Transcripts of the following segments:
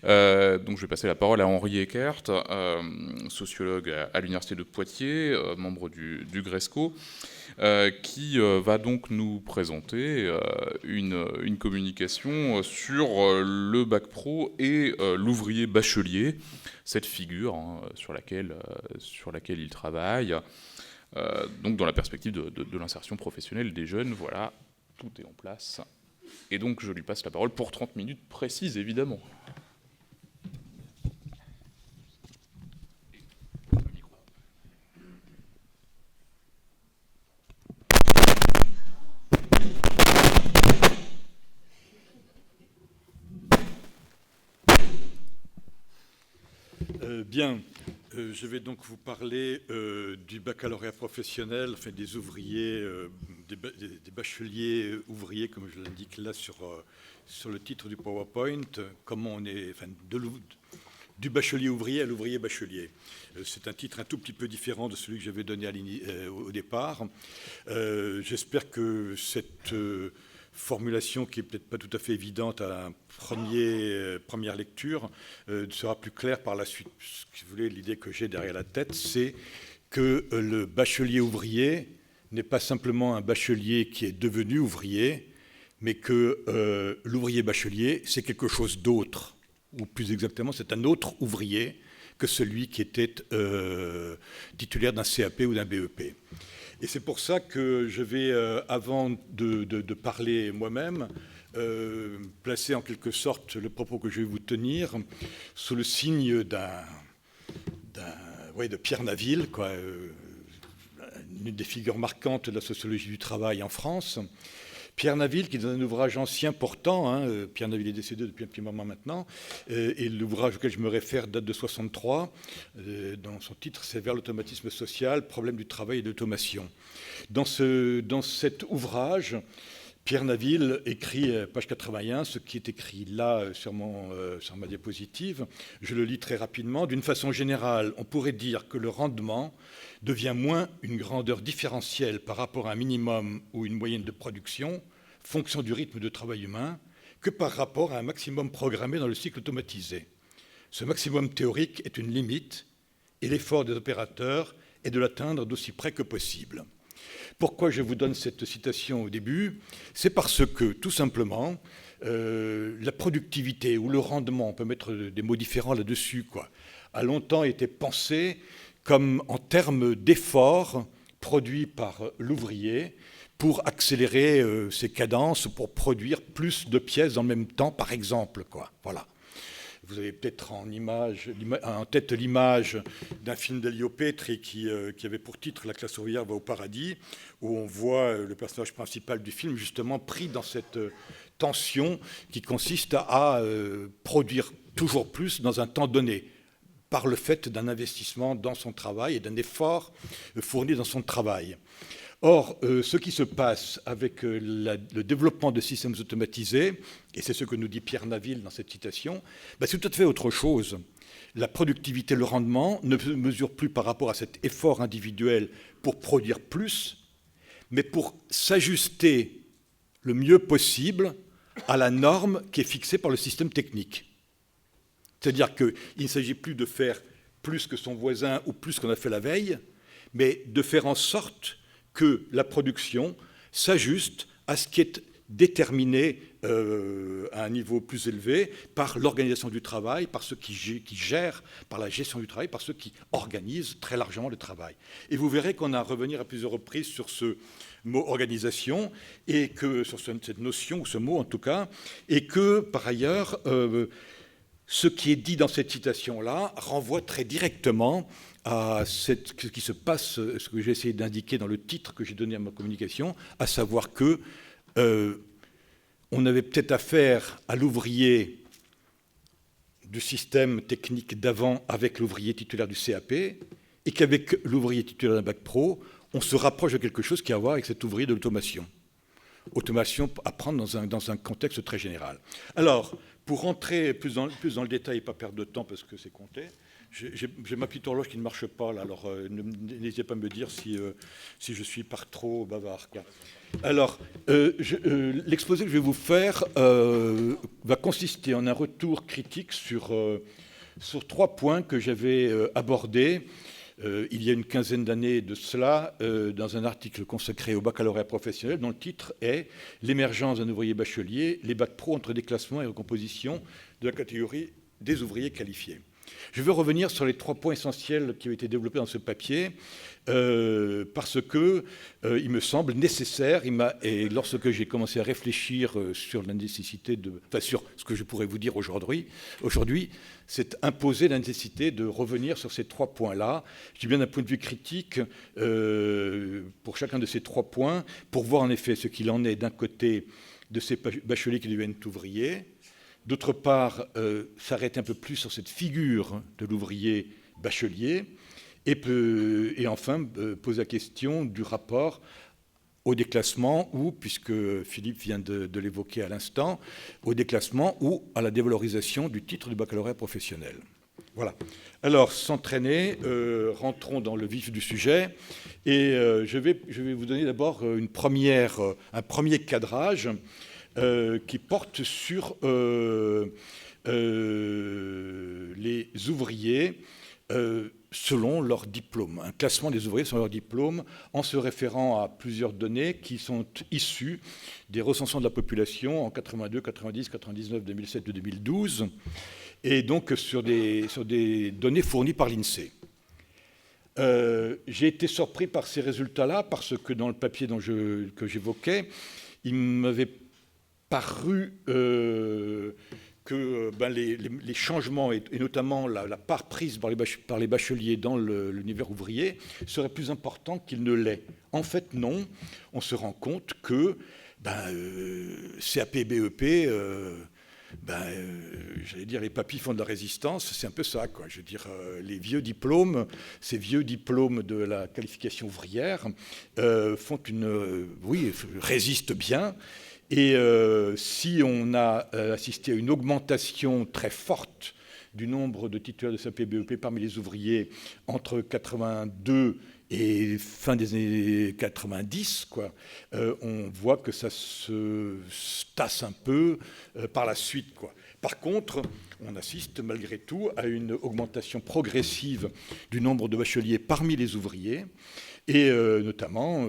Donc je vais passer la parole à Henri Eckert, sociologue à l'Université de Poitiers, membre du GRESCO, qui va donc nous présenter une communication sur le bac pro et l'ouvrier bachelier, cette figure sur laquelle il travaille, donc dans la perspective de l'insertion professionnelle des jeunes. Voilà, tout est en place. Et donc je lui passe la parole pour 30 minutes précises, évidemment. Bien, je vais donc vous parler du baccalauréat professionnel, enfin des ouvriers, des bacheliers ouvriers, comme je l'indique là sur le titre du PowerPoint, comment on est, enfin, du bachelier ouvrier à l'ouvrier bachelier. C'est un titre un tout petit peu différent de celui que j'avais donné au départ. J'espère que cette formulation, qui n'est peut-être pas tout à fait évidente à la première lecture, sera plus claire par la suite. Si vous voulez, l'idée que j'ai derrière la tête, c'est que le bachelier ouvrier n'est pas simplement un bachelier qui est devenu ouvrier, mais que l'ouvrier bachelier, c'est quelque chose d'autre, ou plus exactement, c'est un autre ouvrier que celui qui était titulaire d'un CAP ou d'un BEP. Et c'est pour ça que je vais, avant de parler moi-même, placer en quelque sorte le propos que je vais vous tenir sous le signe de Pierre Naville, quoi, une des figures marquantes de la sociologie du travail en France. Pierre Naville, qui est dans un ouvrage ancien portant, Pierre Naville est décédé depuis un petit moment maintenant, et l'ouvrage auquel je me réfère date de 63, dans son titre c'est « Vers l'automatisme social, problème du travail et de l'automation ». Dans cet ouvrage, Pierre Naville écrit, page 81, ce qui est écrit là sur ma diapositive. Je le lis très rapidement. D'une façon générale, on pourrait dire que le rendement devient moins une grandeur différentielle par rapport à un minimum ou une moyenne de production, fonction du rythme de travail humain, que par rapport à un maximum programmé dans le cycle automatisé. Ce maximum théorique est une limite et l'effort des opérateurs est de l'atteindre d'aussi près que possible. Pourquoi je vous donne cette citation au début? C'est parce que, tout simplement, la productivité ou le rendement, on peut mettre des mots différents là-dessus, quoi, a longtemps été pensé comme en termes d'efforts produits par l'ouvrier pour accélérer ses cadences, pour produire plus de pièces en même temps, par exemple, quoi. Voilà. Vous avez peut-être en tête l'image d'un film d'Elio Petri qui avait pour titre « La classe ouvrière va au paradis », où on voit le personnage principal du film justement pris dans cette tension qui consiste à produire toujours plus dans un temps donné, par le fait d'un investissement dans son travail et d'un effort fourni dans son travail. Or, ce qui se passe avec le développement de systèmes automatisés, et c'est ce que nous dit Pierre Naville dans cette citation, c'est tout à fait autre chose. La productivité, le rendement ne se mesure plus par rapport à cet effort individuel pour produire plus, mais pour s'ajuster le mieux possible à la norme qui est fixée par le système technique. C'est-à-dire qu'il ne s'agit plus de faire plus que son voisin ou plus qu'on a fait la veille, mais de faire en sorte que la production s'ajuste à ce qui est déterminé à un niveau plus élevé par l'organisation du travail, par ceux qui gèrent, par la gestion du travail, par ceux qui organisent très largement le travail. Et vous verrez qu'on a à revenir à plusieurs reprises sur ce mot organisation, et que sur cette notion, ou ce mot en tout cas, et que par ailleurs, ce qui est dit dans cette citation-là renvoie très directement à ce qui se passe, ce que j'ai essayé d'indiquer dans le titre que j'ai donné à ma communication, à savoir que on avait peut-être affaire à l'ouvrier du système technique d'avant avec l'ouvrier titulaire du CAP, et qu'avec l'ouvrier titulaire d'un bac pro, on se rapproche de quelque chose qui a à voir avec cet ouvrier de l'automation. Automation à prendre dans un contexte très général. Alors, pour rentrer plus dans le détail et pas perdre de temps parce que c'est compté, J'ai ma petite horloge qui ne marche pas, là, alors n'hésitez pas à me dire si je suis par trop bavard, quoi. Alors, l'exposé que je vais vous faire va consister en un retour critique sur 3 points que j'avais abordés il y a une quinzaine d'années de cela, dans un article consacré au baccalauréat professionnel, dont le titre est « L'émergence d'un ouvrier bachelier, les bacs pro entre déclassement et recomposition de la catégorie des ouvriers qualifiés ». Je veux revenir sur les 3 points essentiels qui ont été développés dans ce papier, parce que il me semble nécessaire, et lorsque j'ai commencé à réfléchir sur la nécessité sur ce que je pourrais vous dire aujourd'hui, c'est imposer la nécessité de revenir sur ces 3 points-là. Je dis bien d'un point de vue critique, pour chacun de ces 3 points, pour voir en effet ce qu'il en est d'un côté de ces bacheliers qui deviennent ouvriers, d'autre part, s'arrêter un peu plus sur cette figure de l'ouvrier bachelier, et enfin poser la question du rapport au déclassement ou, puisque Philippe vient de l'évoquer à l'instant, au déclassement ou à la dévalorisation du titre de baccalauréat professionnel. Voilà. Alors, sans traîner, rentrons dans le vif du sujet, et je vais vous donner d'abord un premier cadrage qui porte sur les ouvriers selon leur diplôme, un classement des ouvriers selon leur diplôme, en se référant à plusieurs données qui sont issues des recensements de la population en 82, 90, 99, 2007 et 2012, et donc sur des données fournies par l'INSEE. J'ai été surpris par ces résultats-là, parce que dans le papier que j'évoquais, il m'avait paru que les changements, et notamment la part prise par les bacheliers dans l'univers ouvrier, seraient plus importants qu'ils ne l'est. En fait, non. On se rend compte que CAP et BEP, j'allais dire, les papis font de la résistance, c'est un peu ça, quoi. Je veux dire, les vieux diplômes, ces vieux diplômes de la qualification ouvrière, résistent bien. Et si on a assisté à une augmentation très forte du nombre de titulaires de CAP-BEP parmi les ouvriers entre 82 et fin des années 90, on voit que ça se tasse un peu par la suite, quoi. Par contre, on assiste malgré tout à une augmentation progressive du nombre de bacheliers parmi les ouvriers, et notamment...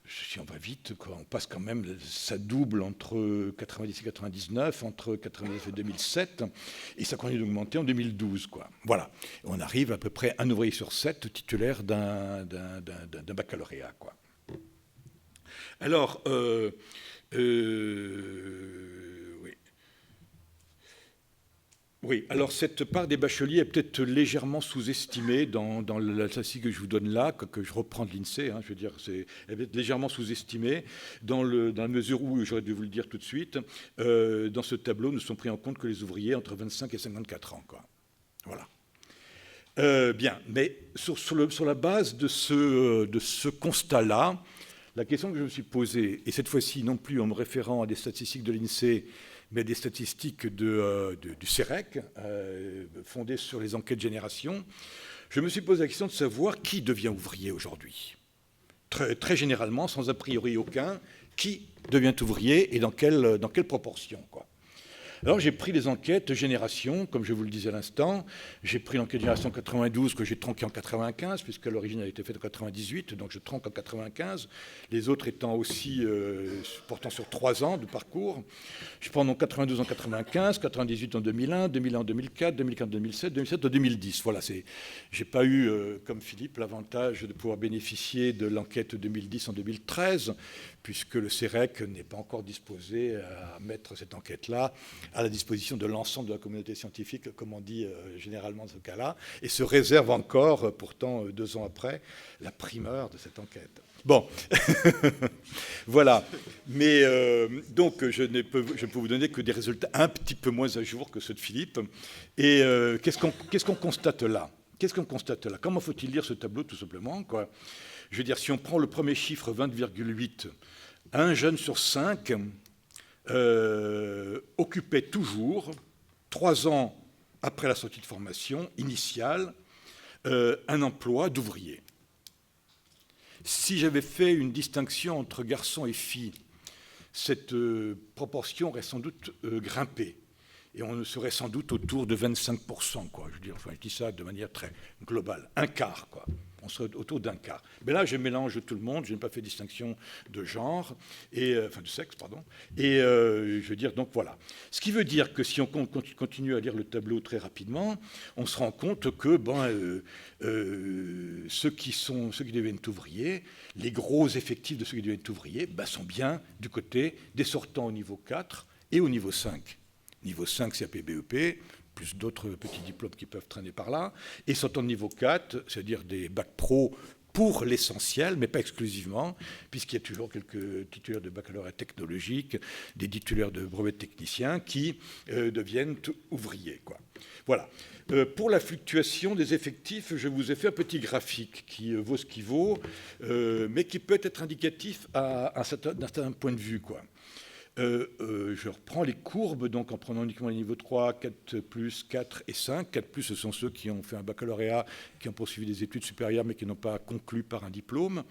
si on va vite, on passe quand même, ça double entre 90 et 99, entre 99 et 2007, et ça continue d'augmenter en 2012, quoi. Voilà, on arrive à peu près un ouvrier sur 7 titulaire d'un baccalauréat, quoi. Alors, oui, alors cette part des bacheliers est peut-être légèrement sous-estimée dans la statistique que je vous donne là, que je reprends de l'INSEE, je veux dire, elle est légèrement sous-estimée dans la mesure où, j'aurais dû vous le dire tout de suite, dans ce tableau ne sont pris en compte que les ouvriers entre 25 et 54 ans, quoi. Voilà. Bien, mais sur la base de ce constat-là, la question que je me suis posée, et cette fois-ci non plus en me référant à des statistiques de l'INSEE, mais des statistiques du CEREC, fondées sur les enquêtes génération, je me suis posé la question de savoir qui devient ouvrier aujourd'hui. Très généralement, sans a priori aucun, qui devient ouvrier et dans quelle proportion, quoi. Alors j'ai pris les enquêtes génération, comme je vous le disais à l'instant. J'ai pris l'enquête génération 92 que j'ai tronquée en 95, puisqu'à l'origine elle a été faite en 98, donc je tronque en 95. Les autres étant aussi portant sur 3 ans de parcours. Je prends donc 92 en 95, 98 en 2001, 2001 en 2004, 2004 en 2007, 2007 en 2010. Voilà, j'ai pas eu, comme Philippe, l'avantage de pouvoir bénéficier de l'enquête 2010 en 2013, puisque le CEREC n'est pas encore disposé à mettre cette enquête-là à la disposition de l'ensemble de la communauté scientifique, comme on dit généralement dans ce cas-là, et se réserve encore, pourtant 2 ans après, la primeur de cette enquête. Bon, voilà. Mais donc, je ne peux vous donner que des résultats un petit peu moins à jour que ceux de Philippe. Et qu'est-ce qu'on constate là ? Comment faut-il lire ce tableau, tout simplement, quoi ? Je veux dire, si on prend le premier chiffre, 20,8, un jeune sur 5 occupait toujours 3 ans après la sortie de formation initiale, un emploi d'ouvrier. Si j'avais fait une distinction entre garçons et filles, cette proportion aurait sans doute grimpé. Et on serait sans doute autour de 25%, quoi. Je veux dire, enfin, je dis ça de manière très globale. Un quart, quoi. On serait autour d'un quart. Mais là, je mélange tout le monde. Je n'ai pas fait distinction de genre, enfin de sexe, pardon. Et je veux dire, donc voilà. Ce qui veut dire que si on continue à lire le tableau très rapidement, on se rend compte que ceux qui deviennent ouvriers, les gros effectifs de ceux qui deviennent ouvriers, sont bien du côté des sortants au niveau 4 et au niveau 5. Niveau 5, c'est APBEP, plus d'autres petits diplômes qui peuvent traîner par là. Et sortant de niveau 4, c'est-à-dire des bacs pro pour l'essentiel, mais pas exclusivement, puisqu'il y a toujours quelques titulaires de baccalauréat technologique, des titulaires de brevet de technicien qui deviennent ouvriers, quoi. Voilà. Pour la fluctuation des effectifs, je vous ai fait un petit graphique qui vaut ce qu'il vaut, mais qui peut être indicatif d'un certain point de vue, quoi. Je reprends les courbes, donc en prenant uniquement les niveaux 3, 4+, 4 et 5. 4+, ce sont ceux qui ont fait un baccalauréat, qui ont poursuivi des études supérieures, mais qui n'ont pas conclu par un diplôme.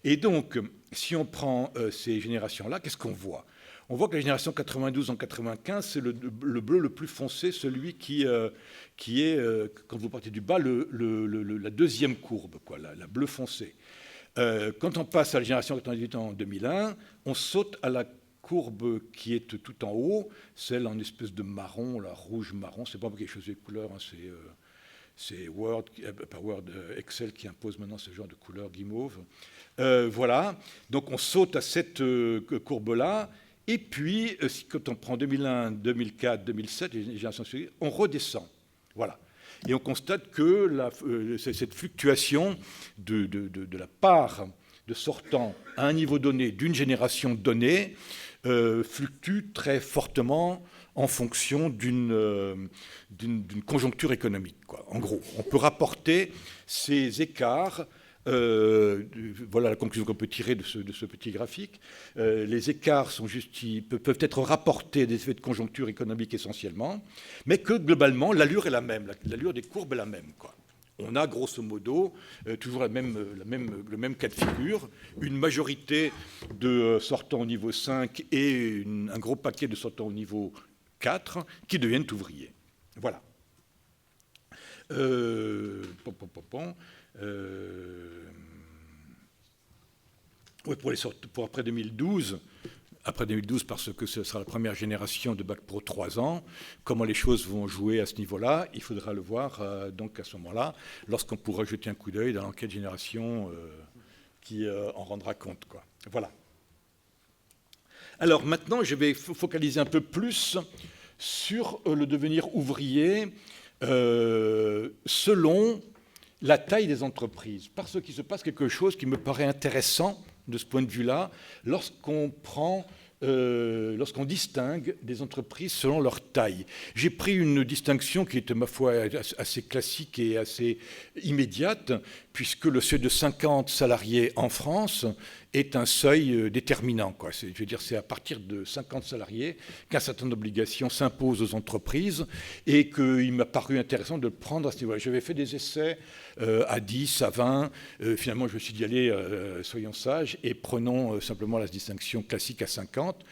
Et donc, si on prend ces générations-là, qu'est-ce qu'on voit ? On voit que la génération 92 en 95, c'est le bleu le plus foncé, celui qui est, quand vous partez du bas, la deuxième courbe, quoi, la bleu foncé. Quand on passe à la génération 98 en 2001, on saute à la courbe qui est tout en haut, celle en espèce de marron, là, rouge-marron, c'est pas quelque chose de couleur, hein, c'est Excel qui impose maintenant ce genre de couleur guimauve. Voilà, donc on saute à cette courbe-là, et puis quand on prend 2001, 2004, 2007, les générations suivantes, on redescend. Voilà. Et on constate que cette fluctuation de la part de sortants à un niveau donné d'une génération donnée fluctue très fortement en fonction d'une conjoncture économique, quoi. En gros, on peut rapporter ces écarts. Voilà la conclusion qu'on peut tirer de ce petit graphique. Les écarts peuvent être rapportés des effets de conjoncture économique essentiellement, mais que globalement, l'allure est la même, l'allure des courbes est la même, quoi. On a grosso modo toujours le même cas de figure, une majorité de sortants au niveau 5 et un gros paquet de sortants au niveau 4 qui deviennent ouvriers. Voilà. Ouais, pour après 2012, parce que ce sera la première génération de Bac Pro 3 ans, comment les choses vont jouer à ce niveau-là, il faudra le voir donc à ce moment-là, lorsqu'on pourra jeter un coup d'œil dans l'enquête génération qui en rendra compte, quoi. Voilà. Alors maintenant, je vais focaliser un peu plus sur le devenir ouvrier selon la taille des entreprises, parce qu'il se passe quelque chose qui me paraît intéressant de ce point de vue-là, lorsqu'on distingue des entreprises selon leur taille. J'ai pris une distinction qui était, ma foi, assez classique et assez immédiate, puisque le seuil de 50 salariés en France est un seuil déterminant, quoi. Je veux dire, c'est à partir de 50 salariés qu'un certain nombre d'obligations s'imposent aux entreprises et qu'il m'a paru intéressant de le prendre à ce niveau-là. J'avais fait des essais à 10, à 20. Finalement, je me suis dit, allez, soyons sages et prenons simplement la distinction classique à 50.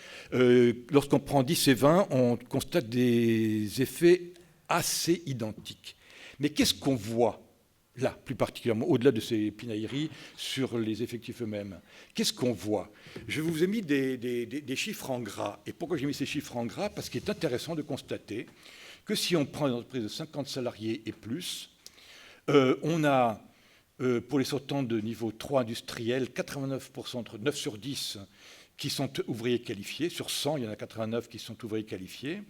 Lorsqu'on prend 10 et 20, on constate des effets assez identiques. Mais qu'est-ce qu'on voit là, plus particulièrement, au-delà de ces pinailleries, sur les effectifs eux-mêmes? Qu'est-ce qu'on voit? Je vous ai mis des chiffres en gras. Et pourquoi j'ai mis ces chiffres en gras? Parce qu'il est intéressant de constater que si on prend une entreprise de 50 salariés et plus, on a, pour les sortants de niveau 3 industriel, 89%, entre 9 sur 10, qui sont ouvriers qualifiés. Sur 100, il y en a 89 qui sont ouvriers qualifiés.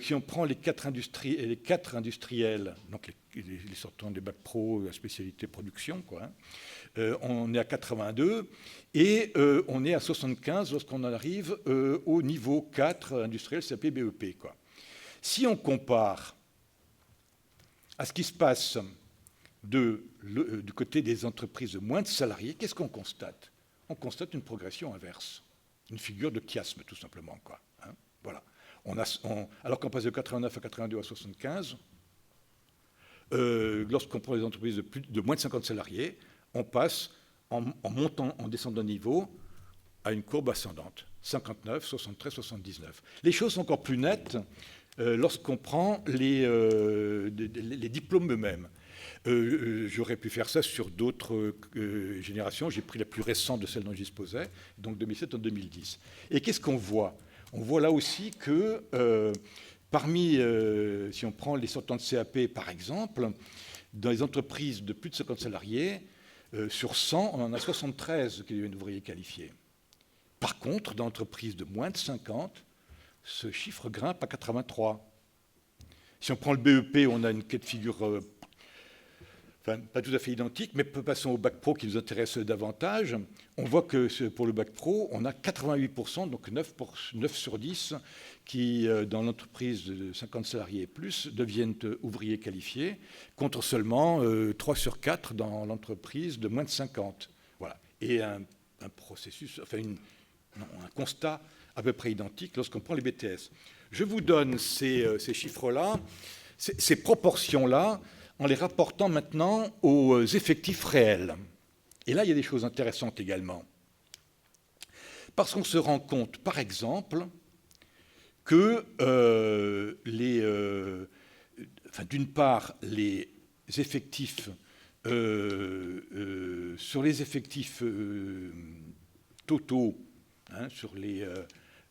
Si on prend les 4 industriels, donc les sortants des bacs pro, la spécialité production, quoi, on est à 82 et on est à 75 lorsqu'on arrive au niveau 4 industriel, c'est BEP, quoi. Si on compare à ce qui se passe du côté des entreprises de moins de salariés, qu'est-ce qu'on constate? On constate une progression inverse, une figure de chiasme, tout simplement, quoi, hein, voilà. Alors qu'on passe de 89 à 82 à 75, lorsqu'on prend les entreprises de moins de 50 salariés, on passe, en montant, en descendant de niveau, à une courbe ascendante. 59, 73, 79. Les choses sont encore plus nettes lorsqu'on prend les diplômes eux-mêmes. J'aurais pu faire ça sur d'autres générations. J'ai pris la plus récente de celle dont je disposais, donc 2007 en 2010. Et qu'est-ce qu'on voit? On voit là aussi que parmi, si on prend les sortants de CAP par exemple, dans les entreprises de plus de 50 salariés, sur 100, on en a 73 qui deviennent ouvriers qualifiés. Par contre, dans l'entreprise de moins de 50, ce chiffre grimpe à 83. Si on prend le BEP, on a une cas de figure pas tout à fait identique, mais passons au bac pro qui nous intéresse davantage. On voit que pour le bac pro, on a 88%, donc 9 sur 10, qui, dans l'entreprise de 50 salariés et plus, deviennent ouvriers qualifiés, contre seulement 3 sur 4 dans l'entreprise de moins de 50. Voilà. Et un processus, enfin un constat à peu près identique lorsqu'on prend les BTS. Je vous donne ces chiffres-là, ces proportions-là, en les rapportant maintenant aux effectifs réels. Et là, il y a des choses intéressantes également. Parce qu'on se rend compte, par exemple, que d'une part, les effectifs, sur les effectifs totaux, sur les...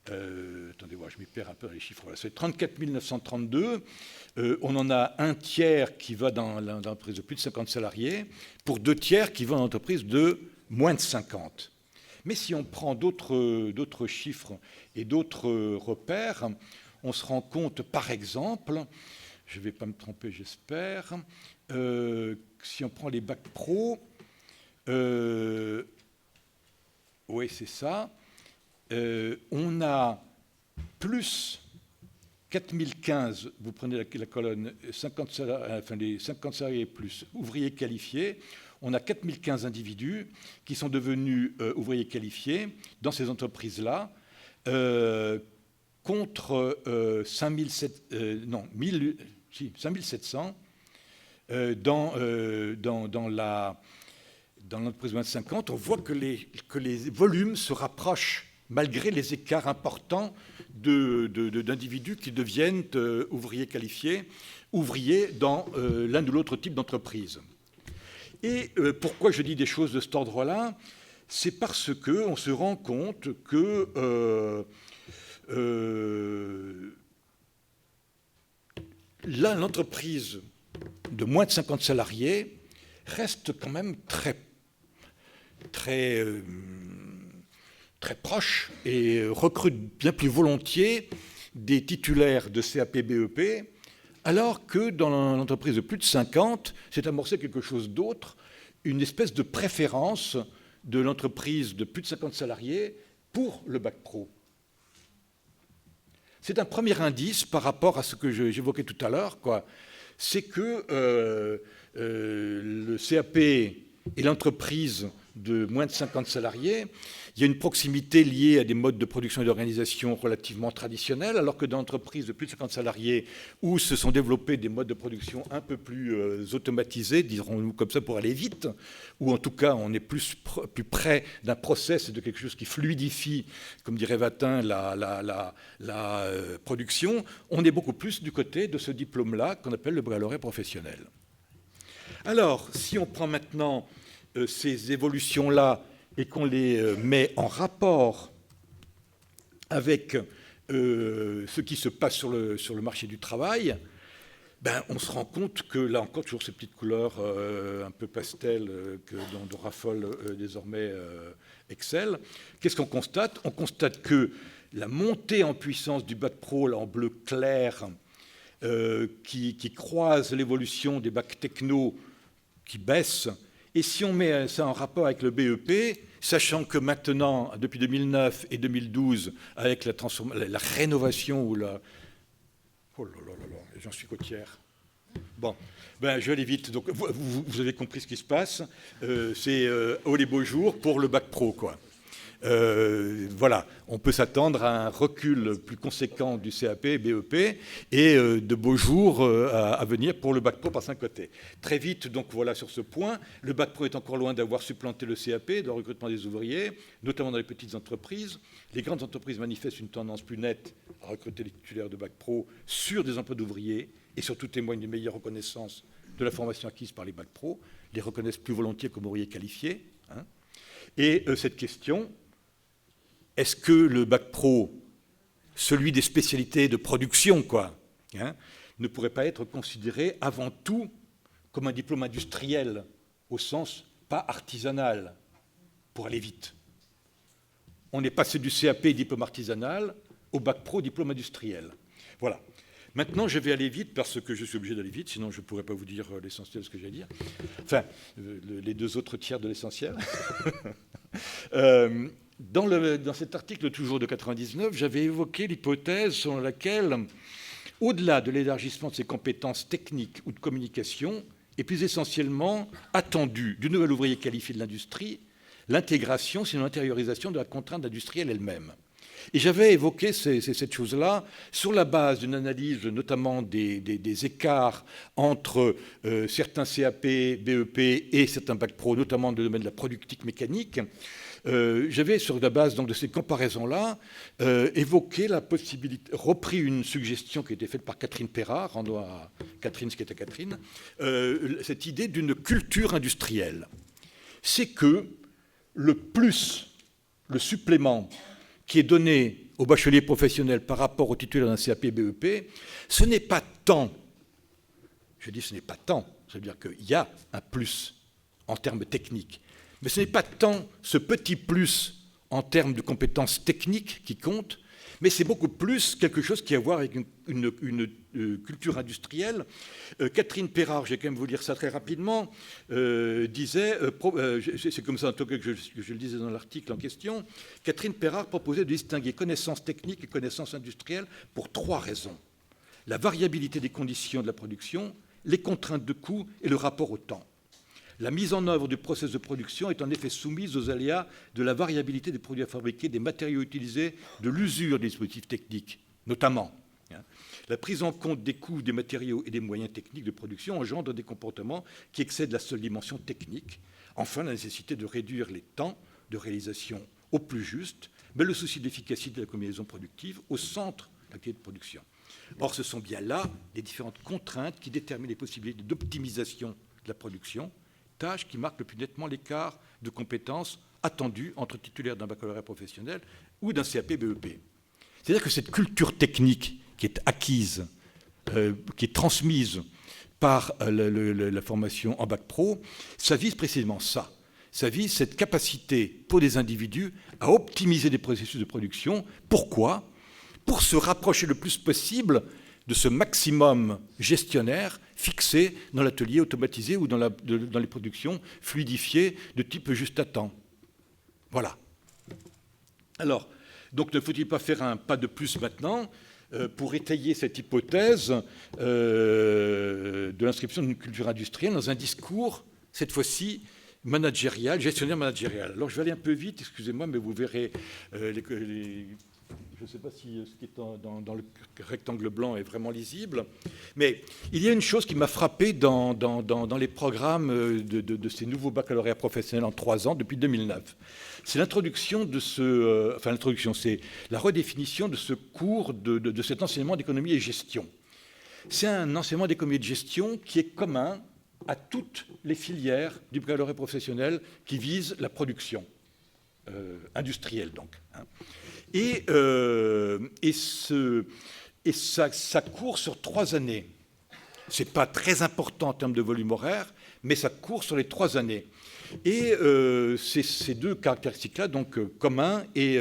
attendez, je m'y perds un peu dans les chiffres. C'est 34 932. On en a un tiers qui va dans l'entreprise de plus de 50 salariés, pour 2 tiers qui vont dans l'entreprise de moins de 50. Mais si on prend d'autres chiffres et d'autres repères, on se rend compte, par exemple, je ne vais pas me tromper, j'espère, si on prend les bacs pro, oui, c'est ça. On a plus 4015, vous prenez la colonne 50 salariés, les 50 salariés plus ouvriers qualifiés, on a 4015 individus qui sont devenus ouvriers qualifiés dans ces entreprises-là, contre 5700 dans l'entreprise 2050. On voit que les volumes se rapprochent malgré les écarts importants d'individus qui deviennent ouvriers qualifiés, ouvriers dans l'un ou l'autre type d'entreprise. Et pourquoi je dis des choses de cet ordre-là? C'est parce qu'on se rend compte que là, l'entreprise de moins de 50 salariés reste quand même très proche et recrute bien plus volontiers des titulaires de CAP BEP, alors que dans l'entreprise de plus de 50, s'est amorcé quelque chose d'autre, une espèce de préférence de l'entreprise de plus de 50 salariés pour le bac pro. C'est un premier indice par rapport à ce que j'évoquais tout à l'heure, c'est que le CAP et l'entreprise de moins de 50 salariés, il y a une proximité liée à des modes de production et d'organisation relativement traditionnels, alors que dans l'entreprise de plus de 50 salariés, où se sont développés des modes de production un peu plus automatisés, dirons-nous comme ça pour aller vite, ou en tout cas on est plus près d'un process et de quelque chose qui fluidifie, comme dirait Vatin, la production, on est beaucoup plus du côté de ce diplôme-là qu'on appelle le baccalauréat professionnel. Alors, si on prend maintenant ces évolutions-là et qu'on les met en rapport avec ce qui se passe sur le marché du travail, on se rend compte que, là encore, toujours ces petites couleurs un peu pastel dont raffole désormais Excel, qu'est-ce qu'on constate? On constate que la montée en puissance du bac pro, là en bleu clair, qui croise l'évolution des bacs techno qui baissent. Et si on met ça en rapport avec le BEP, sachant que maintenant, depuis 2009 et 2012, avec la rénovation ou la... Oh là là là là, j'en suis qu'au tiers. Bon, je vais aller vite. Donc, vous avez compris ce qui se passe. C'est haut les beaux jours pour le bac pro, voilà, on peut s'attendre à un recul plus conséquent du CAP et BEP et de beaux jours à venir pour le bac pro par 5 côtés. Très vite, donc voilà sur ce point, le bac pro est encore loin d'avoir supplanté le CAP dans le recrutement des ouvriers, notamment dans les petites entreprises. Les grandes entreprises manifestent une tendance plus nette à recruter les titulaires de bac pro sur des emplois d'ouvriers et surtout témoignent d'une meilleure reconnaissance de la formation acquise par les bacs pro, les reconnaissent plus volontiers comme ouvriers qualifiés. Hein. Et cette question, est-ce que le bac pro, celui des spécialités de production, quoi, hein, ne pourrait pas être considéré avant tout comme un diplôme industriel, au sens pas artisanal, pour aller vite. On est passé du CAP diplôme artisanal au bac pro diplôme industriel. Voilà. Maintenant, je vais aller vite parce que je suis obligé d'aller vite, sinon je ne pourrais pas vous dire l'essentiel de ce que j'ai à dire. Enfin, les 2 autres tiers de l'essentiel. Dans cet article toujours de 99, j'avais évoqué l'hypothèse selon laquelle, au-delà de l'élargissement de ses compétences techniques ou de communication, est plus essentiellement attendue du nouvel ouvrier qualifié de l'industrie l'intégration, sinon l'intériorisation de la contrainte industrielle elle-même. Et j'avais évoqué cette chose-là sur la base d'une analyse notamment des écarts entre certains CAP, BEP et certains bacs pro, notamment dans le domaine de la productique mécanique. J'avais, sur la base donc, de ces comparaisons-là, évoqué la possibilité, repris une suggestion qui était faite par Catherine Perrard, rendons à Catherine ce qui était Catherine, cette idée d'une culture industrielle. C'est que le plus, le supplément qui est donné aux bacheliers professionnels par rapport aux titulaires d'un CAP BEP, ce n'est pas tant, je dis ce n'est pas tant, ça veut dire qu'il y a un plus en termes techniques, mais ce n'est pas tant ce petit plus en termes de compétences techniques qui compte, mais c'est beaucoup plus quelque chose qui a à voir avec une culture industrielle. Catherine Perrard, je vais quand même vous lire ça très rapidement, disait, c'est comme ça en tout cas que je le disais dans l'article en question, Catherine Perrard proposait de distinguer connaissances techniques et connaissances industrielles pour 3 raisons. La variabilité des conditions de la production, les contraintes de coût et le rapport au temps. La mise en œuvre du processus de production est en effet soumise aux aléas de la variabilité des produits à fabriquer, des matériaux utilisés, de l'usure des dispositifs techniques, notamment. La prise en compte des coûts des matériaux et des moyens techniques de production engendre des comportements qui excèdent la seule dimension technique. Enfin, la nécessité de réduire les temps de réalisation au plus juste, mais le souci de l'efficacité de la combinaison productive au centre de l'activité de production. Or, ce sont bien là les différentes contraintes qui déterminent les possibilités d'optimisation de la production, tâche qui marque le plus nettement l'écart de compétences attendues entre titulaires d'un baccalauréat professionnel ou d'un CAP-BEP. C'est-à-dire que cette culture technique qui est acquise, qui est transmise par la formation en bac pro, ça vise précisément ça. Ça vise cette capacité pour des individus à optimiser des processus de production. Pourquoi ? Pour se rapprocher le plus possible de ce maximum gestionnaire fixé dans l'atelier automatisé ou dans les productions fluidifiées de type juste à temps. Voilà. Alors, donc ne faut-il pas faire un pas de plus maintenant pour étayer cette hypothèse de l'inscription d'une culture industrielle dans un discours, cette fois-ci, managérial, gestionnaire managérial. Alors je vais aller un peu vite, excusez-moi, mais vous verrez je ne sais pas si ce qui est dans le rectangle blanc est vraiment lisible, mais il y a une chose qui m'a frappé dans les programmes de ces nouveaux baccalauréats professionnels en 3 ans depuis 2009. C'est l'introduction de c'est la redéfinition de ce cours, de cet enseignement d'économie et gestion. C'est un enseignement d'économie et de gestion qui est commun à toutes les filières du baccalauréat professionnel qui visent la production industrielle, donc. Et ça court sur 3 années. Ce n'est pas très important en termes de volume horaire, mais ça court sur les 3 années. Et ces 2 caractéristiques-là, donc communs et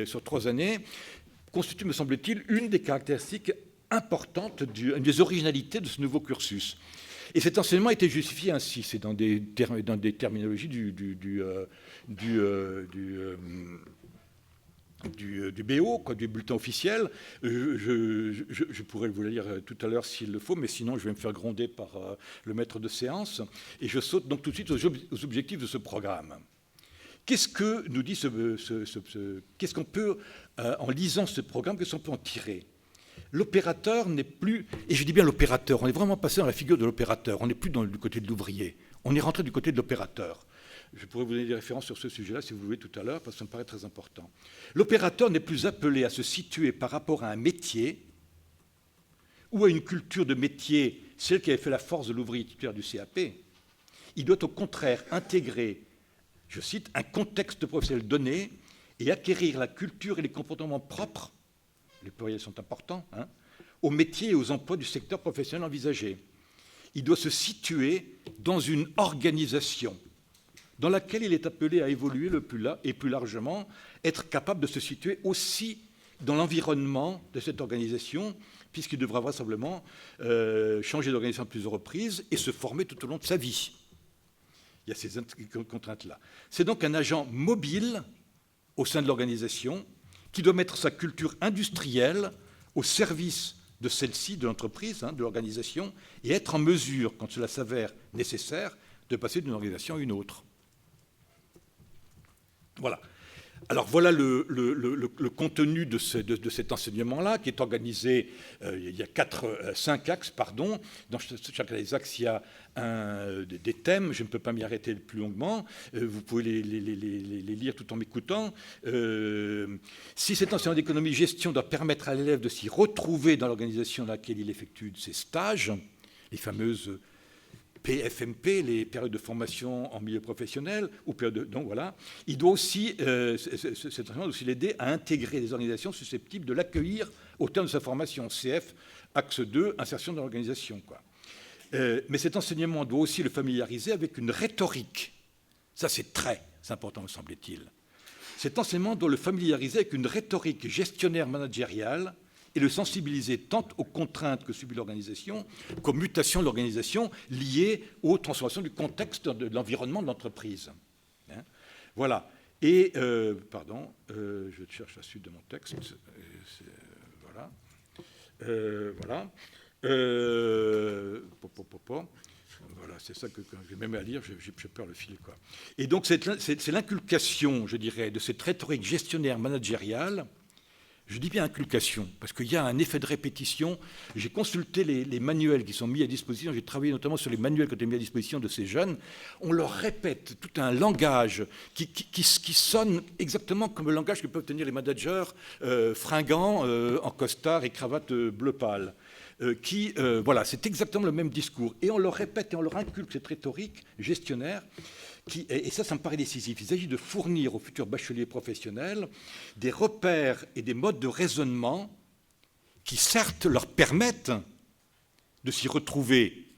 sur 3 années, constituent, me semble-t-il, une des caractéristiques importantes, une des originalités de ce nouveau cursus. Et cet enseignement a été justifié ainsi, c'est dans des terminologies du BO, quoi, du bulletin officiel. Je pourrais vous le lire tout à l'heure s'il le faut, mais sinon je vais me faire gronder par le maître de séance. Et je saute donc tout de suite aux objectifs de ce programme. Qu'est-ce que nous dit qu'est-ce qu'on peut, en lisant ce programme, qu'est-ce qu'on peut en tirer? L'opérateur n'est plus, et je dis bien l'opérateur, on est vraiment passé dans la figure de l'opérateur, on n'est plus du côté de l'ouvrier, on est rentré du côté de l'opérateur. Je pourrais vous donner des références sur ce sujet-là si vous voulez tout à l'heure, parce que ça me paraît très important. L'opérateur n'est plus appelé à se situer par rapport à un métier ou à une culture de métier, celle qui avait fait la force de l'ouvrier titulaire du CAP. Il doit au contraire intégrer, je cite, un contexte professionnel donné et acquérir la culture et les comportements propres, les pluriels sont importants, aux métiers et aux emplois du secteur professionnel envisagé. Il doit se situer dans une organisation dans laquelle il est appelé à évoluer et plus largement, être capable de se situer aussi dans l'environnement de cette organisation, puisqu'il devra vraisemblablement changer d'organisation à plusieurs reprises et se former tout au long de sa vie. Il y a ces contraintes-là. C'est donc un agent mobile au sein de l'organisation qui doit mettre sa culture industrielle au service de celle-ci, de l'entreprise, de l'organisation, et être en mesure, quand cela s'avère nécessaire, de passer d'une organisation à une autre. Voilà. Alors voilà le contenu de cet enseignement-là, qui est organisé, il y a 5 axes, pardon. Dans chacun des axes, il y a des thèmes, je ne peux pas m'y arrêter plus longuement, vous pouvez les lire tout en m'écoutant. Si cet enseignement d'économie-gestion doit permettre à l'élève de s'y retrouver dans l'organisation dans laquelle il effectue ses stages, les fameuses PFMP, les périodes de formation en milieu professionnel, donc voilà, il doit aussi, cet enseignement doit aussi l'aider à intégrer des organisations susceptibles de l'accueillir au terme de sa formation. CF, axe 2, insertion dans l'organisation. Mais cet enseignement doit aussi le familiariser avec une rhétorique. Ça, c'est très important, me semble-t-il. Cet enseignement doit le familiariser avec une rhétorique gestionnaire managériale et le sensibiliser tant aux contraintes que subit l'organisation qu'aux mutations de l'organisation liées aux transformations du contexte de l'environnement de l'entreprise. Voilà. Et, pardon, je cherche la suite de mon texte. Voilà. Voilà. Voilà, c'est ça que j'ai même à lire, j'ai peur le fil, quoi. Et donc, c'est l'inculcation, je dirais, de cette rhétorique gestionnaire managériale. Je dis bien inculcation, parce qu'il y a un effet de répétition. J'ai consulté les manuels qui sont mis à disposition, j'ai travaillé notamment sur les manuels qui ont été mis à disposition de ces jeunes. On leur répète tout un langage qui sonne exactement comme le langage que peuvent tenir les managers fringants en costard et cravate bleu pâle. Voilà, c'est exactement le même discours. Et on leur répète et on leur inculque cette rhétorique gestionnaire. Et ça me paraît décisif. Il s'agit de fournir aux futurs bacheliers professionnels des repères et des modes de raisonnement qui, certes, leur permettent de s'y retrouver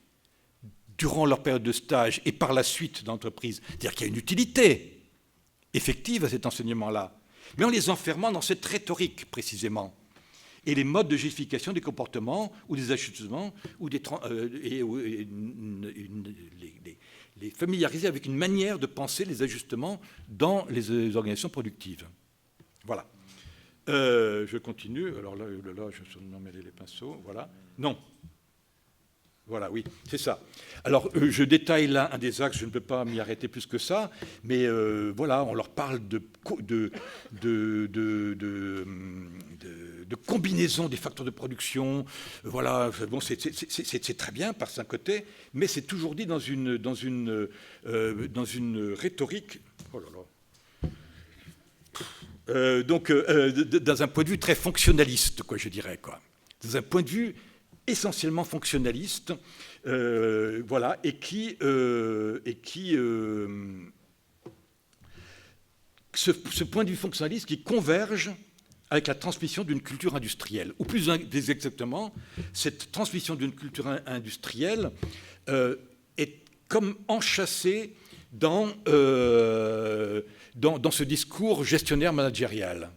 durant leur période de stage et par la suite dans l'entreprise. C'est-à-dire qu'il y a une utilité effective à cet enseignement-là, mais en les enfermant dans cette rhétorique, précisément. Et les modes de justification des comportements ou des ajustements ou les familiariser avec une manière de penser les ajustements dans les organisations productives. Voilà. Je continue. Alors là, je suis emmêlé les pinceaux. Voilà. Non. Voilà, oui, c'est ça. Alors, je détaille là un des axes, je ne peux pas m'y arrêter plus que ça, mais voilà, on leur parle de combinaison des facteurs de production. Voilà, bon, c'est très bien par un côté, mais c'est toujours dit dans une rhétorique. Oh là là. Donc, dans un point de vue très fonctionnaliste, quoi, je dirais, quoi. Dans un point de vue essentiellement fonctionnaliste, voilà, et qui ce point de vue fonctionnaliste qui converge avec la transmission d'une culture industrielle. Ou plus exactement, cette transmission d'une culture industrielle est comme enchâssée dans ce discours gestionnaire managérial.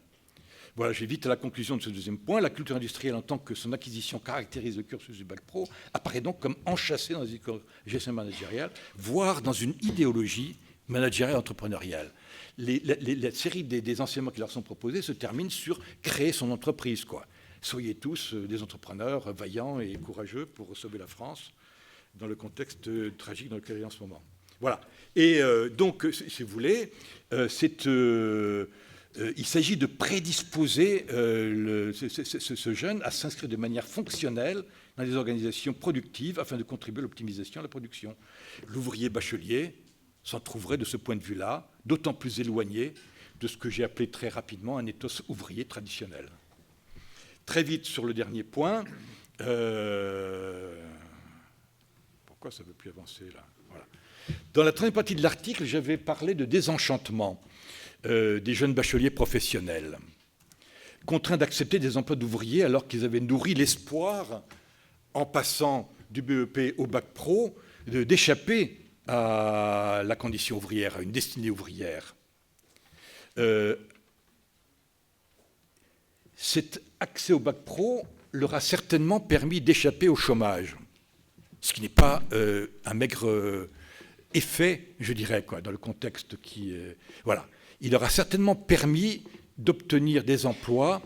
Voilà, j'ai vite à la conclusion de ce deuxième point. La culture industrielle, en tant que son acquisition caractérise le cursus du bac pro, apparaît donc comme enchâssée dans un discours gestionnaire managérial, voire dans une idéologie managériale entrepreneuriale. La série des enseignements qui leur sont proposés se termine sur créer son entreprise, quoi. Soyez tous des entrepreneurs vaillants et courageux pour sauver la France dans le contexte tragique dans lequel elle est en ce moment. Voilà. Voilà. Et donc, si vous voulez, il s'agit de prédisposer ce jeune à s'inscrire de manière fonctionnelle dans les organisations productives afin de contribuer à l'optimisation de la production. L'ouvrier bachelier s'en trouverait de ce point de vue-là d'autant plus éloigné de ce que j'ai appelé très rapidement un ethos ouvrier traditionnel. Très vite sur le dernier point. Pourquoi ça ne veut plus avancer là? Voilà. Dans la troisième partie de l'article, j'avais parlé de désenchantement des jeunes bacheliers professionnels, contraints d'accepter des emplois d'ouvriers alors qu'ils avaient nourri l'espoir, en passant du BEP au bac pro, d'échapper à la condition ouvrière, à une destinée ouvrière. Cet accès au bac pro leur a certainement permis d'échapper au chômage, ce qui n'est pas un maigre effet, je dirais, quoi, dans le contexte qui... voilà. Il leur a certainement permis d'obtenir des emplois,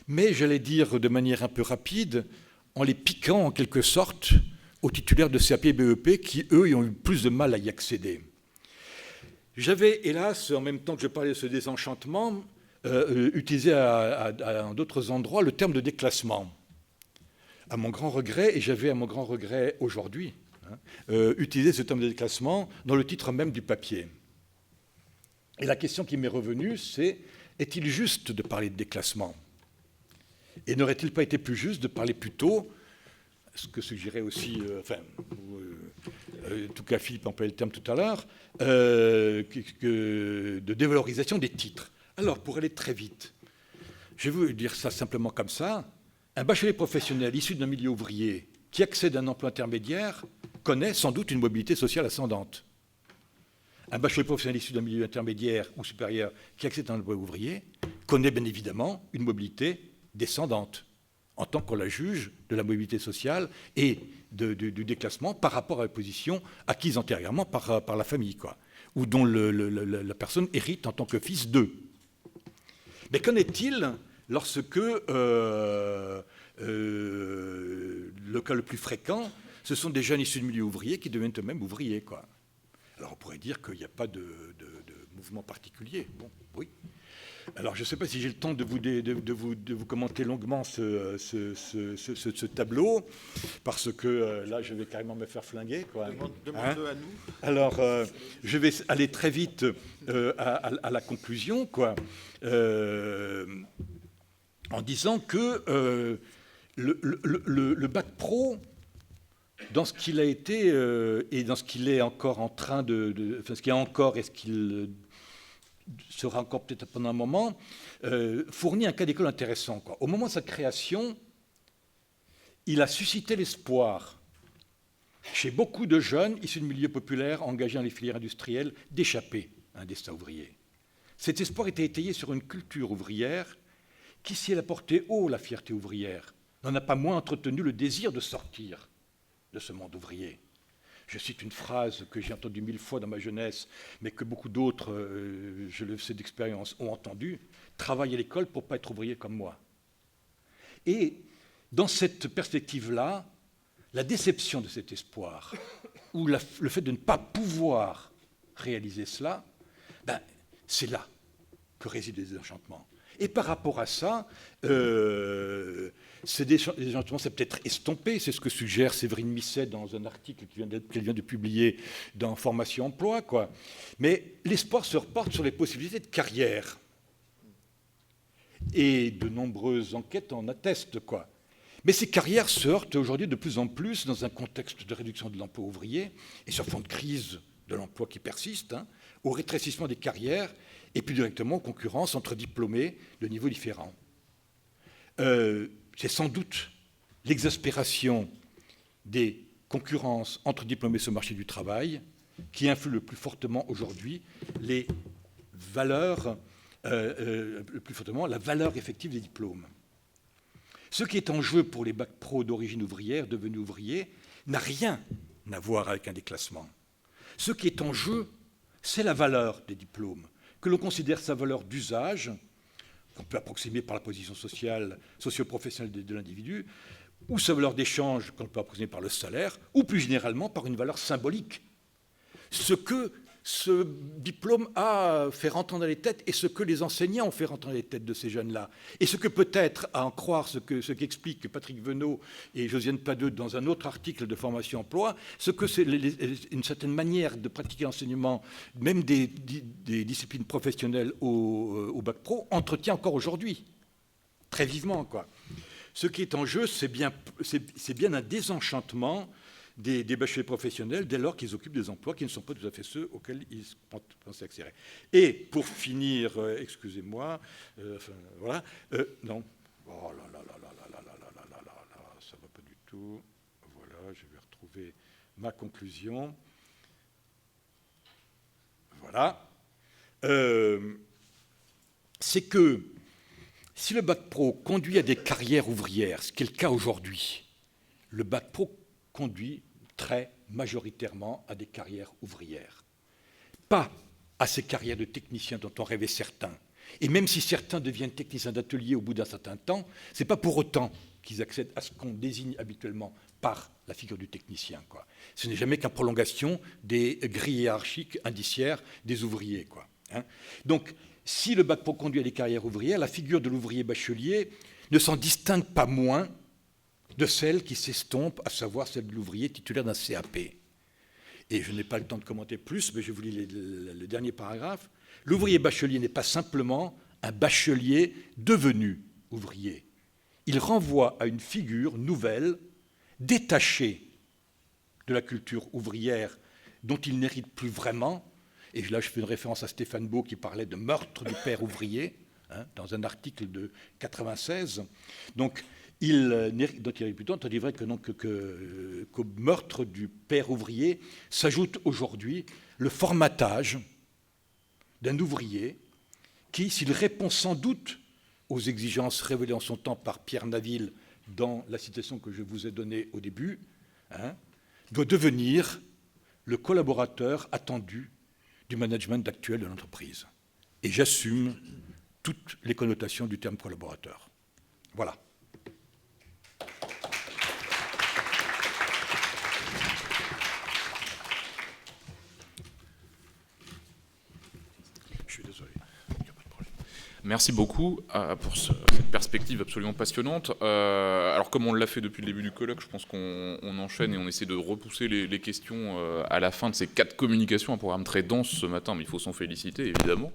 mais j'allais dire de manière un peu rapide, en les piquant en quelque sorte aux titulaires de CAP et BEP qui, eux, ont eu plus de mal à y accéder. J'avais, hélas, en même temps que je parlais de ce désenchantement, utilisé à d'autres endroits le terme de déclassement. À mon grand regret, et j'avais à mon grand regret aujourd'hui, utilisé ce terme de déclassement dans le titre même du papier. Et la question qui m'est revenue, c'est, est-il juste de parler de déclassement? Et n'aurait-il pas été plus juste de parler plutôt, ce que suggérait aussi, en tout cas Philippe employait le terme tout à l'heure, de dévalorisation des titres? Alors, pour aller très vite, je vais vous dire ça simplement comme ça, un bachelier professionnel issu d'un milieu ouvrier qui accède à un emploi intermédiaire connaît sans doute une mobilité sociale ascendante. Un bachelier professionnel issu d'un milieu intermédiaire ou supérieur qui accède à un emploi ouvrier connaît bien évidemment une mobilité descendante, en tant qu'on la juge de la mobilité sociale et du déclassement par rapport à la position acquise antérieurement par la famille, quoi, ou dont la personne hérite en tant que fils d'eux. Mais qu'en est-il lorsque le cas le plus fréquent, ce sont des jeunes issus de milieu ouvrier qui deviennent eux-mêmes ouvriers, quoi? Alors on pourrait dire qu'il n'y a pas de mouvement particulier. Bon, oui. Alors je ne sais pas si j'ai le temps de vous commenter longuement ce tableau, parce que là je vais carrément me faire flinguer, quoi. Demande-le à nous. Alors je vais aller très vite à la conclusion, quoi, en disant que le bac pro, dans ce qu'il a été et dans ce qu'il est encore en train enfin, ce qu'il y a encore et ce qu'il sera encore peut-être pendant un moment, fournit un cas d'école intéressant, quoi. Au moment de sa création, il a suscité l'espoir chez beaucoup de jeunes issus de milieux populaires engagés dans les filières industrielles d'échapper à un destin ouvrier. Cet espoir était étayé sur une culture ouvrière qui, si elle a porté haut la fierté ouvrière, n'en a pas moins entretenu le désir de sortir de ce monde ouvrier. Je cite une phrase que j'ai entendue 1000 fois dans ma jeunesse, mais que beaucoup d'autres, je le sais d'expérience, ont entendue: travailler à l'école pour ne pas être ouvrier comme moi. Et dans cette perspective-là, la déception de cet espoir, ou le fait de ne pas pouvoir réaliser cela, ben, c'est là que réside le désenchantement. Et par rapport à ça, ce désenchantement s'est peut-être estompé. C'est ce que suggère Séverine Misset dans un article qu'elle vient de publier dans Formation Emploi, quoi. Mais l'espoir se reporte sur les possibilités de carrière. Et de nombreuses enquêtes en attestent, quoi. Mais ces carrières se heurtent aujourd'hui de plus en plus dans un contexte de réduction de l'emploi ouvrier et sur fond de crise de l'emploi qui persiste, au rétrécissement des carrières et plus directement aux concurrences entre diplômés de niveaux différents. C'est sans doute l'exaspération des concurrences entre diplômés sur le marché du travail qui influe le plus fortement aujourd'hui les valeurs, le plus fortement la valeur effective des diplômes. Ce qui est en jeu pour les bacs pro d'origine ouvrière, devenus ouvriers, n'a rien à voir avec un déclassement. Ce qui est en jeu, c'est la valeur des diplômes, que l'on considère sa valeur d'usage, qu'on peut approximer par la position sociale, socio-professionnelle de l'individu, ou sa valeur d'échange, qu'on peut approximer par le salaire, ou plus généralement par une valeur symbolique. ce que ce diplôme a fait rentrer dans les têtes et ce que les enseignants ont fait rentrer dans les têtes de ces jeunes-là. Et ce que peut-être, à en croire ce qu'expliquent Patrick Venot et Josiane Padeux dans un autre article de formation-emploi, ce que c'est une certaine manière de pratiquer l'enseignement, même des disciplines professionnelles au bac pro, entretient encore aujourd'hui, très vivement, quoi. Ce qui est en jeu, c'est bien un désenchantement des bacheliers professionnels dès lors qu'ils occupent des emplois qui ne sont pas tout à fait ceux auxquels ils pensaient accéder. Et pour finir, excusez-moi, voilà, non, oh là là là là là là là là là là là, ça va pas du tout. Voilà, je vais retrouver ma conclusion. Voilà, c'est que si le bac pro conduit à des carrières ouvrières, ce qui est le cas aujourd'hui, le bac pro conduit très majoritairement à des carrières ouvrières. Pas à ces carrières de techniciens dont on rêvait certains. Et même si certains deviennent techniciens d'atelier au bout d'un certain temps, ce n'est pas pour autant qu'ils accèdent à ce qu'on désigne habituellement par la figure du technicien, quoi. Ce n'est jamais qu'une prolongation des grilles hiérarchiques indiciaires des ouvriers, quoi, hein. Donc, si le bac pro conduit à des carrières ouvrières, la figure de l'ouvrier bachelier ne s'en distingue pas moins de celle qui s'estompe, à savoir celle de l'ouvrier titulaire d'un CAP. Et je n'ai pas le temps de commenter plus, mais je vous lis le dernier paragraphe. L'ouvrier bachelier n'est pas simplement un bachelier devenu ouvrier. Il renvoie à une figure nouvelle, détachée de la culture ouvrière dont il n'hérite plus vraiment. Et là, je fais une référence à Stéphane Beau qui parlait de meurtre du père ouvrier, hein, dans un article de 1996. Donc, dont il hérite plutôt, tandis vrai qu'au meurtre du père ouvrier s'ajoute aujourd'hui le formatage d'un ouvrier qui, s'il répond sans doute aux exigences révélées en son temps par Pierre Naville dans la citation que je vous ai donnée au début, hein, doit devenir le collaborateur attendu du management actuel de l'entreprise. Et j'assume toutes les connotations du terme collaborateur. Voilà. Je suis désolé. Merci beaucoup pour cette perspective absolument passionnante. Alors comme on l'a fait depuis le début du colloque, je pense qu'on enchaîne et on essaie de repousser les questions à la fin de ces 4 communications, un programme très dense ce matin, mais il faut s'en féliciter évidemment.